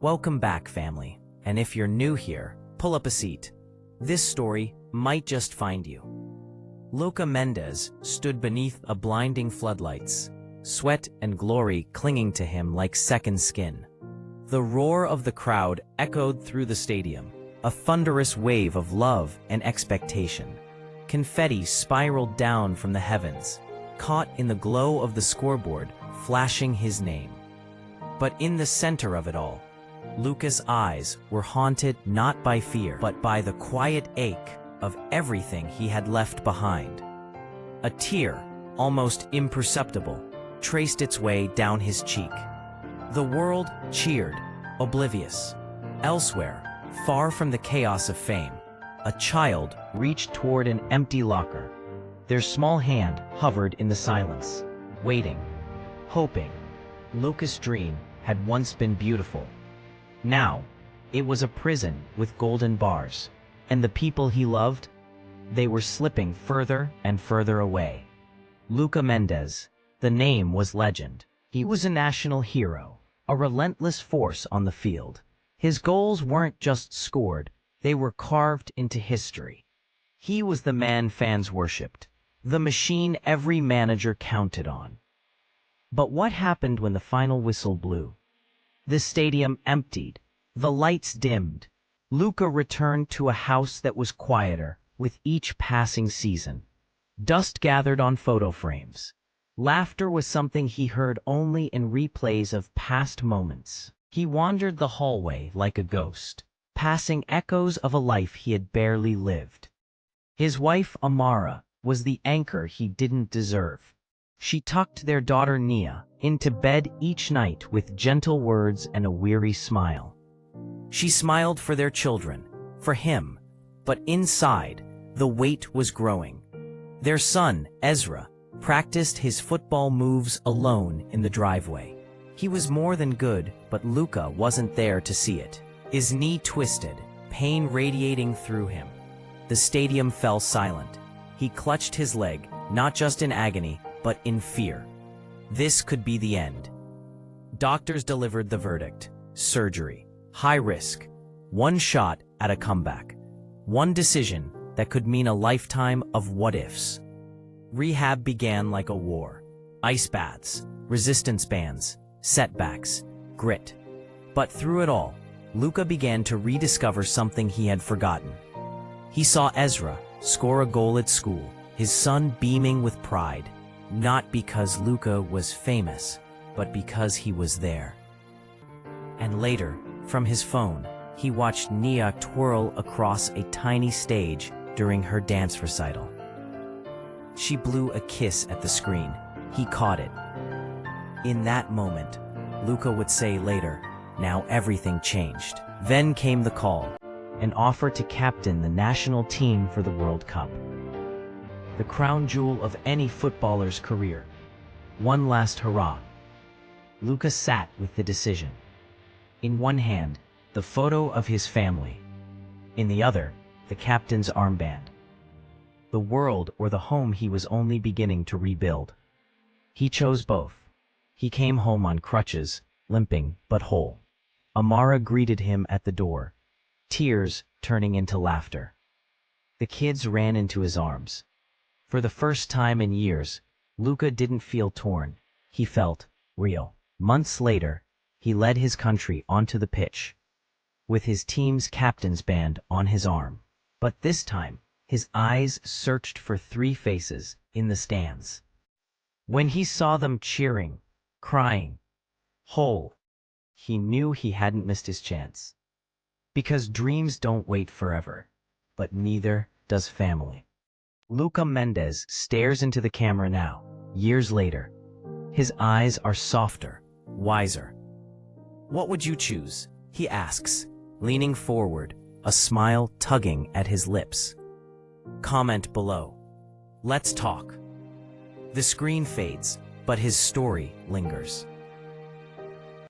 Welcome back, family. And if you're new here, pull up a seat. This story might just find you. Luca Mendes stood beneath a blinding floodlights, sweat and glory clinging to him like second skin. The roar of the crowd echoed through the stadium, a thunderous wave of love and expectation. Confetti spiraled down from the heavens, caught in the glow of the scoreboard, flashing his name. But in the center of it all, Luca's eyes were haunted not by fear, but by the quiet ache of everything he had left behind. A tear, almost imperceptible, traced its way down his cheek. The world cheered, oblivious. Elsewhere, far from the chaos of fame, a child reached toward an empty locker. Their small hand hovered in the silence, waiting, hoping. Luca's dream had once been beautiful. Now, it was a prison with golden bars, and the people he loved, they were slipping further and further away. Luca Mendes, the name was legend. He was a national hero, a relentless force on the field. His goals weren't just scored, they were carved into history. He was the man fans worshipped, the machine every manager counted on. But what happened when the final whistle blew? The stadium emptied, the lights dimmed. Luca returned to a house that was quieter with each passing season. Dust gathered on photo frames. Laughter was something he heard only in replays of past moments. He wandered the hallway like a ghost, passing echoes of a life he had barely lived. His wife, Amara, was the anchor he didn't deserve. She tucked their daughter Nia into bed each night with gentle words and a weary smile. She smiled for their children, for him, but inside, the weight was growing. Their son, Ezra, practiced his football moves alone in the driveway. He was more than good, but Luca wasn't there to see it. His knee twisted, pain radiating through him. The stadium fell silent. He clutched his leg, not just in agony, but in fear. This could be the end. Doctors delivered the verdict: surgery, high risk, one shot at a comeback, one decision that could mean a lifetime of what-ifs. Rehab began like a war. Ice baths, resistance bands, setbacks, grit. But through it all, Luca began to rediscover something he had forgotten. He saw Ezra score a goal at school, his son beaming with pride, not because Luca was famous, but because he was there. And later, from his phone, he watched Nia twirl across a tiny stage during her dance recital. She blew a kiss at the screen. He caught it. In that moment, Luca would say later, now everything changed. Then came the call, an offer to captain the national team for the World Cup. The crown jewel of any footballer's career. One last hurrah. Luca sat with the decision. In one hand, the photo of his family. In the other, the captain's armband. The world or the home he was only beginning to rebuild. He chose both. He came home on crutches, limping but whole. Amara greeted him at the door, tears turning into laughter. The kids ran into his arms. For the first time in years, Luca didn't feel torn. He felt real. Months later, he led his country onto the pitch, with his team's captain's band on his arm. But this time, his eyes searched for three faces in the stands. When he saw them cheering, crying, whole, he knew he hadn't missed his chance. Because dreams don't wait forever, but neither does family. Luca Mendes stares into the camera now, years later. His eyes are softer, wiser. What would you choose? He asks, leaning forward, a smile tugging at his lips. Comment below. Let's talk. The screen fades, but his story lingers.